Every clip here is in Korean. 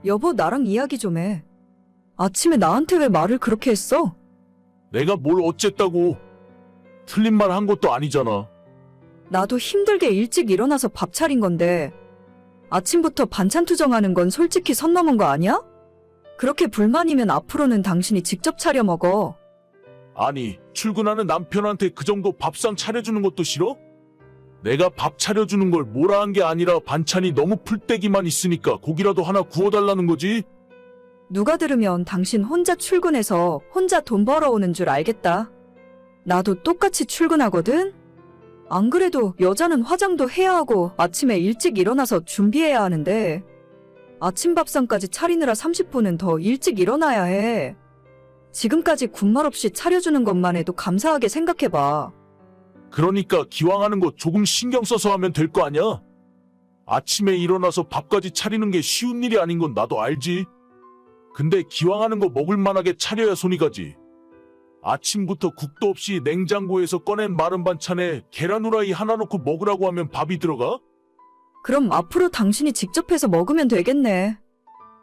여보, 나랑 이야기 좀 해. 아침에 나한테 왜 말을 그렇게 했어? 내가 뭘 어쨌다고. 틀린 말 한 것도 아니잖아. 나도 힘들게 일찍 일어나서 밥 차린 건데 아침부터 반찬 투정하는 건 솔직히 선 넘은 거 아니야? 그렇게 불만이면 앞으로는 당신이 직접 차려 먹어. 아니, 출근하는 남편한테 그 정도 밥상 차려주는 것도 싫어? 내가 밥 차려주는 걸 뭐라 한 게 아니라 반찬이 너무 풀떼기만 있으니까 고기라도 하나 구워달라는 거지? 누가 들으면 당신 혼자 출근해서 혼자 돈 벌어오는 줄 알겠다. 나도 똑같이 출근하거든? 안 그래도 여자는 화장도 해야 하고 아침에 일찍 일어나서 준비해야 하는데 아침 밥상까지 차리느라 30분은 더 일찍 일어나야 해. 지금까지 군말 없이 차려주는 것만 해도 감사하게 생각해봐. 그러니까 기왕 하는 거 조금 신경 써서 하면 될 거 아니야? 아침에 일어나서 밥까지 차리는 게 쉬운 일이 아닌 건 나도 알지. 근데 기왕 하는 거 먹을 만하게 차려야 손이 가지. 아침부터 국도 없이 냉장고에서 꺼낸 마른 반찬에 계란 후라이 하나 넣고 먹으라고 하면 밥이 들어가? 그럼 앞으로 당신이 직접 해서 먹으면 되겠네.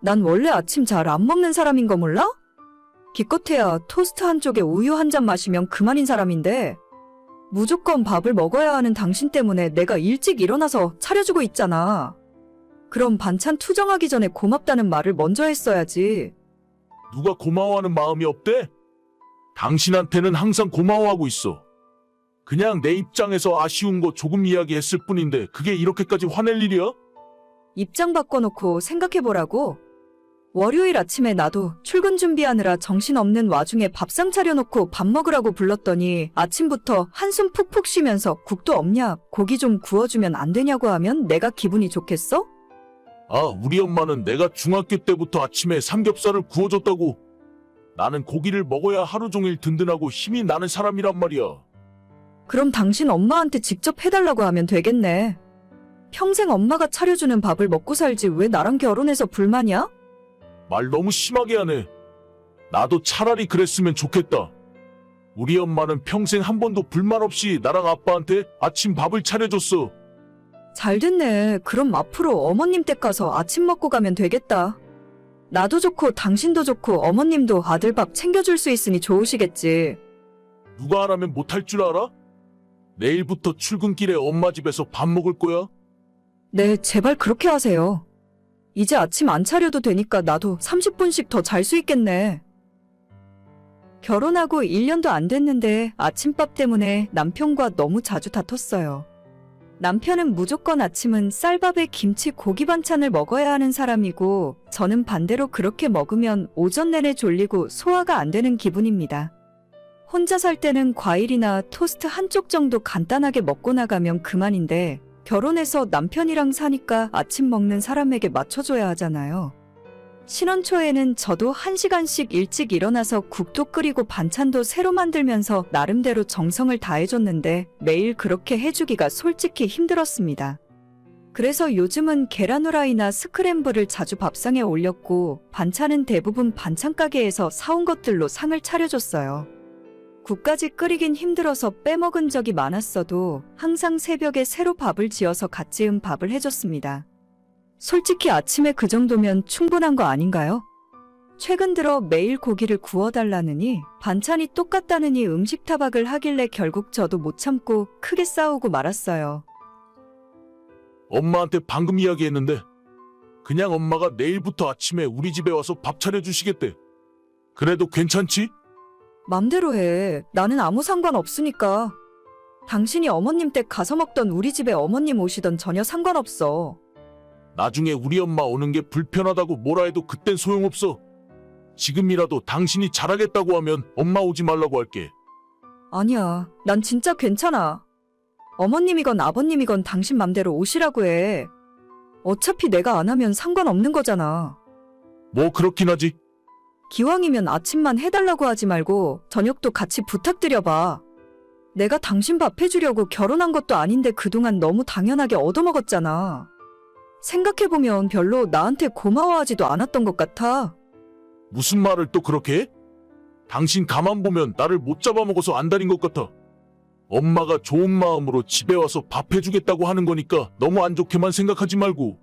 난 원래 아침 잘 안 먹는 사람인 거 몰라? 기껏해야 토스트 한쪽에 우유 한 잔 마시면 그만인 사람인데 무조건 밥을 먹어야 하는 당신 때문에 내가 일찍 일어나서 차려주고 있잖아. 그럼 반찬 투정하기 전에 고맙다는 말을 먼저 했어야지. 누가 고마워하는 마음이 없대? 당신한테는 항상 고마워하고 있어. 그냥 내 입장에서 아쉬운 거 조금 이야기했을 뿐인데 그게 이렇게까지 화낼 일이야? 입장 바꿔놓고 생각해보라고. 월요일 아침에 나도 출근 준비하느라 정신없는 와중에 밥상 차려놓고 밥 먹으라고 불렀더니 아침부터 한숨 푹푹 쉬면서 국도 없냐, 고기 좀 구워주면 안 되냐고 하면 내가 기분이 좋겠어? 아, 우리 엄마는 내가 중학교 때부터 아침에 삼겹살을 구워줬다고. 나는 고기를 먹어야 하루 종일 든든하고 힘이 나는 사람이란 말이야. 그럼 당신 엄마한테 직접 해달라고 하면 되겠네. 평생 엄마가 차려주는 밥을 먹고 살지 왜 나랑 결혼해서 불만이야? 말 너무 심하게 하네. 나도 차라리 그랬으면 좋겠다. 우리 엄마는 평생 한 번도 불만 없이 나랑 아빠한테 아침 밥을 차려줬어. 잘 됐네. 그럼 앞으로 어머님 댁 가서 아침 먹고 가면 되겠다. 나도 좋고 당신도 좋고 어머님도 아들 밥 챙겨줄 수 있으니 좋으시겠지. 누가 안 하면 못할 줄 알아? 내일부터 출근길에 엄마 집에서 밥 먹을 거야? 네, 제발 그렇게 하세요. 이제 아침 안 차려도 되니까 나도 30분씩 더 잘 수 있겠네. 결혼하고 1년도 안 됐는데 아침밥 때문에 남편과 너무 자주 다퉜어요. 남편은 무조건 아침은 쌀밥에 김치 고기 반찬을 먹어야 하는 사람이고 저는 반대로 그렇게 먹으면 오전 내내 졸리고 소화가 안 되는 기분입니다. 혼자 살 때는 과일이나 토스트 한쪽 정도 간단하게 먹고 나가면 그만인데 결혼해서 남편이랑 사니까 아침 먹는 사람에게 맞춰줘야 하잖아요. 신혼 초에는 저도 1시간씩 일찍 일어나서 국도 끓이고 반찬도 새로 만들면서 나름대로 정성을 다해줬는데 매일 그렇게 해주기가 솔직히 힘들었습니다. 그래서 요즘은 계란 후라이나 스크램블을 자주 밥상에 올렸고 반찬은 대부분 반찬 가게에서 사온 것들로 상을 차려줬어요. 국까지 끓이긴 힘들어서 빼먹은 적이 많았어도 항상 새벽에 새로 밥을 지어서 갓 지은 밥을 해줬습니다. 솔직히 아침에 그 정도면 충분한 거 아닌가요? 최근 들어 매일 고기를 구워달라느니 반찬이 똑같다느니 음식 타박을 하길래 결국 저도 못 참고 크게 싸우고 말았어요. 엄마한테 방금 이야기했는데 그냥 엄마가 내일부터 아침에 우리 집에 와서 밥 차려주시겠대. 그래도 괜찮지? 맘대로 해. 나는 아무 상관 없으니까. 당신이 어머님 댁 가서 먹던 우리 집에 어머님 오시던 전혀 상관없어. 나중에 우리 엄마 오는 게 불편하다고 뭐라 해도 그땐 소용없어. 지금이라도 당신이 잘하겠다고 하면 엄마 오지 말라고 할게. 아니야. 난 진짜 괜찮아. 어머님이건 아버님이건 당신 맘대로 오시라고 해. 어차피 내가 안 하면 상관없는 거잖아. 뭐 그렇긴 하지. 기왕이면 아침만 해달라고 하지 말고 저녁도 같이 부탁드려봐. 내가 당신 밥 해주려고 결혼한 것도 아닌데 그동안 너무 당연하게 얻어먹었잖아. 생각해보면 별로 나한테 고마워하지도 않았던 것 같아. 무슨 말을 또 그렇게 해? 당신 가만 보면 나를 못 잡아먹어서 안달인 것 같아. 엄마가 좋은 마음으로 집에 와서 밥 해주겠다고 하는 거니까 너무 안 좋게만 생각하지 말고.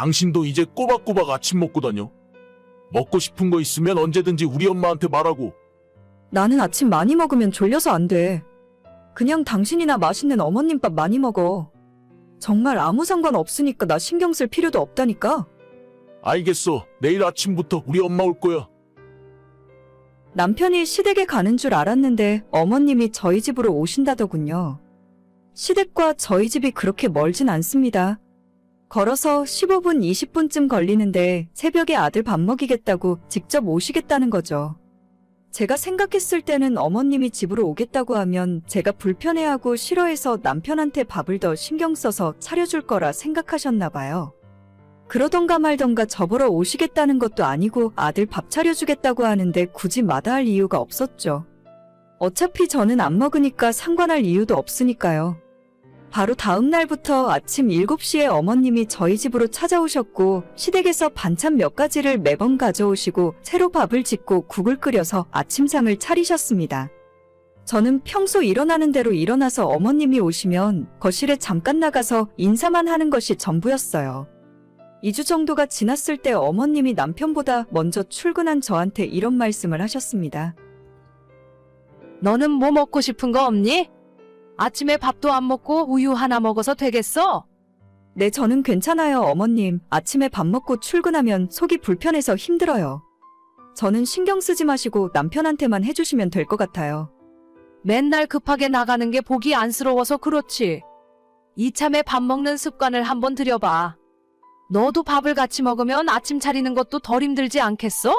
당신도 이제 꼬박꼬박 아침 먹고 다녀. 먹고 싶은 거 있으면 언제든지 우리 엄마한테 말하고. 나는 아침 많이 먹으면 졸려서 안 돼. 그냥 당신이나 맛있는 어머님 밥 많이 먹어. 정말 아무 상관 없으니까 나 신경 쓸 필요도 없다니까. 알겠어. 내일 아침부터 우리 엄마 올 거야. 남편이 시댁에 가는 줄 알았는데 어머님이 저희 집으로 오신다더군요. 시댁과 저희 집이 그렇게 멀진 않습니다. 걸어서 15분, 20분쯤 걸리는데 새벽에 아들 밥 먹이겠다고 직접 오시겠다는 거죠. 제가 생각했을 때는 어머님이 집으로 오겠다고 하면 제가 불편해하고 싫어해서 남편한테 밥을 더 신경 써서 차려줄 거라 생각하셨나 봐요. 그러던가 말던가 저보러 오시겠다는 것도 아니고 아들 밥 차려주겠다고 하는데 굳이 마다할 이유가 없었죠. 어차피 저는 안 먹으니까 상관할 이유도 없으니까요. 바로 다음 날부터 아침 7시에 어머님이 저희 집으로 찾아오셨고 시댁에서 반찬 몇 가지를 매번 가져오시고 새로 밥을 짓고 국을 끓여서 아침상을 차리셨습니다. 저는 평소 일어나는 대로 일어나서 어머님이 오시면 거실에 잠깐 나가서 인사만 하는 것이 전부였어요. 2주 정도가 지났을 때 어머님이 남편보다 먼저 출근한 저한테 이런 말씀을 하셨습니다. 너는 뭐 먹고 싶은 거 없니? 아침에 밥도 안 먹고 우유 하나 먹어서 되겠어? 네, 저는 괜찮아요, 어머님. 아침에 밥 먹고 출근하면 속이 불편해서 힘들어요. 저는 신경 쓰지 마시고 남편한테만 해주시면 될 것 같아요. 맨날 급하게 나가는 게 보기 안쓰러워서 그렇지. 이참에 밥 먹는 습관을 한번 들여봐. 너도 밥을 같이 먹으면 아침 차리는 것도 덜 힘들지 않겠어?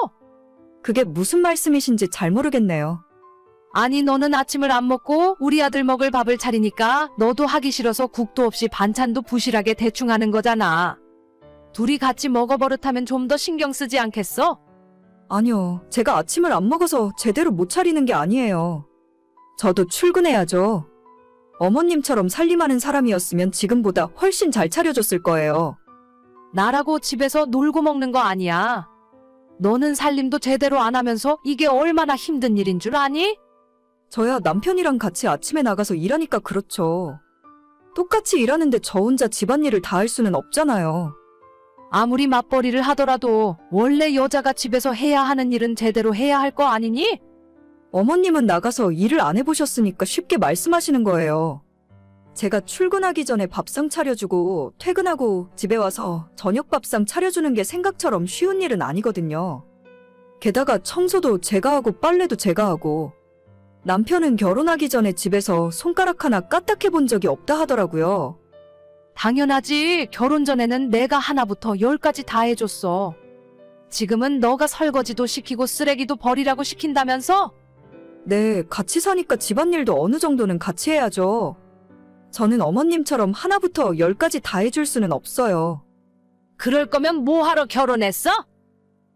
그게 무슨 말씀이신지 잘 모르겠네요. 아니 너는 아침을 안 먹고 우리 아들 먹을 밥을 차리니까 너도 하기 싫어서 국도 없이 반찬도 부실하게 대충 하는 거잖아. 둘이 같이 먹어 버릇하면 좀 더 신경 쓰지 않겠어? 아니요, 제가 아침을 안 먹어서 제대로 못 차리는 게 아니에요. 저도 출근해야죠. 어머님처럼 살림하는 사람이었으면 지금보다 훨씬 잘 차려줬을 거예요. 나라고 집에서 놀고 먹는 거 아니야. 너는 살림도 제대로 안 하면서 이게 얼마나 힘든 일인 줄 아니? 저야 남편이랑 같이 아침에 나가서 일하니까 그렇죠. 똑같이 일하는데 저 혼자 집안일을 다 할 수는 없잖아요. 아무리 맞벌이를 하더라도 원래 여자가 집에서 해야 하는 일은 제대로 해야 할 거 아니니? 어머님은 나가서 일을 안 해보셨으니까 쉽게 말씀하시는 거예요. 제가 출근하기 전에 밥상 차려주고 퇴근하고 집에 와서 저녁 밥상 차려주는 게 생각처럼 쉬운 일은 아니거든요. 게다가 청소도 제가 하고 빨래도 제가 하고 남편은 결혼하기 전에 집에서 손가락 하나 까딱해 본 적이 없다 하더라고요. 당연하지. 결혼 전에는 내가 하나부터 10까지 다 해줬어. 지금은 너가 설거지도 시키고 쓰레기도 버리라고 시킨다면서? 네, 같이 사니까 집안일도 어느 정도는 같이 해야죠. 저는 어머님처럼 하나부터 10까지 다 해줄 수는 없어요. 그럴 거면 뭐하러 결혼했어?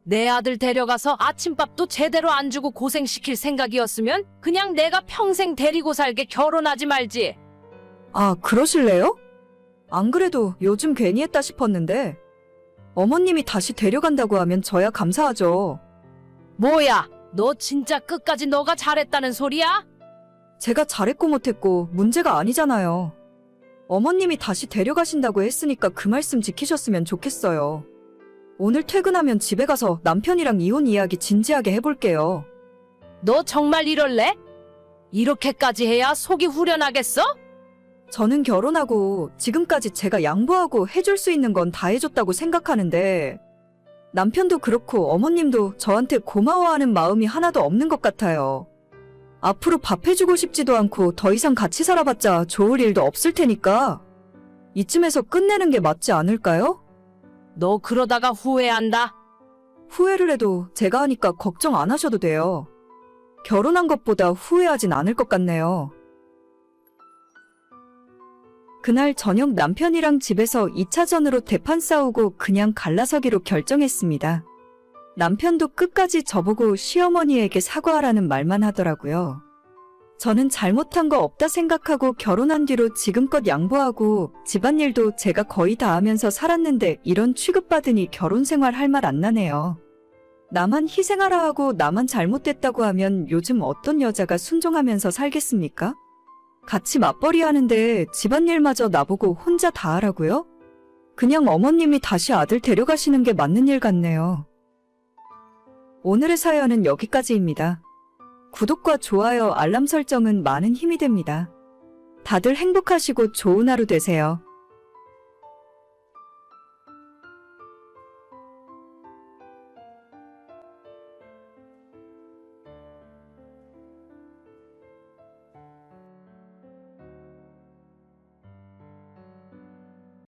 내 아들 데려가서 아침밥도 제대로 안 주고 고생시킬 생각이었으면 그냥 내가 평생 데리고 살게 결혼하지 말지. 아, 그러실래요? 안 그래도 요즘 괜히 했다 싶었는데 어머님이 다시 데려간다고 하면 저야 감사하죠. 뭐야, 너 진짜 끝까지 너가 잘했다는 소리야? 제가 잘했고 못했고 문제가 아니잖아요. 어머님이 다시 데려가신다고 했으니까 그 말씀 지키셨으면 좋겠어요. 오늘 퇴근하면 집에 가서 남편이랑 이혼 이야기 진지하게 해볼게요. 너 정말 이럴래? 이렇게까지 해야 속이 후련하겠어? 저는 결혼하고 지금까지 제가 양보하고 해줄 수 있는 건 다 해줬다고 생각하는데 남편도 그렇고 어머님도 저한테 고마워하는 마음이 하나도 없는 것 같아요. 앞으로 밥 해주고 싶지도 않고 더 이상 같이 살아봤자 좋을 일도 없을 테니까 이쯤에서 끝내는 게 맞지 않을까요? 너 그러다가 후회한다. 후회를 해도 제가 하니까 걱정 안 하셔도 돼요. 결혼한 것보다 후회하진 않을 것 같네요. 그날 저녁 남편이랑 집에서 2차전으로 대판 싸우고 그냥 갈라서기로 결정했습니다. 남편도 끝까지 저보고 시어머니에게 사과하라는 말만 하더라고요. 저는 잘못한 거 없다 생각하고 결혼한 뒤로 지금껏 양보하고 집안일도 제가 거의 다 하면서 살았는데 이런 취급받으니 결혼 생활 할 말 안 나네요. 나만 희생하라 하고 나만 잘못됐다고 하면 요즘 어떤 여자가 순종하면서 살겠습니까? 같이 맞벌이 하는데 집안일마저 나보고 혼자 다 하라고요? 그냥 어머님이 다시 아들 데려가시는 게 맞는 일 같네요. 오늘의 사연은 여기까지입니다. 구독과 좋아요, 알람 설정은 많은 힘이 됩니다. 다들 행복하시고 좋은 하루 되세요.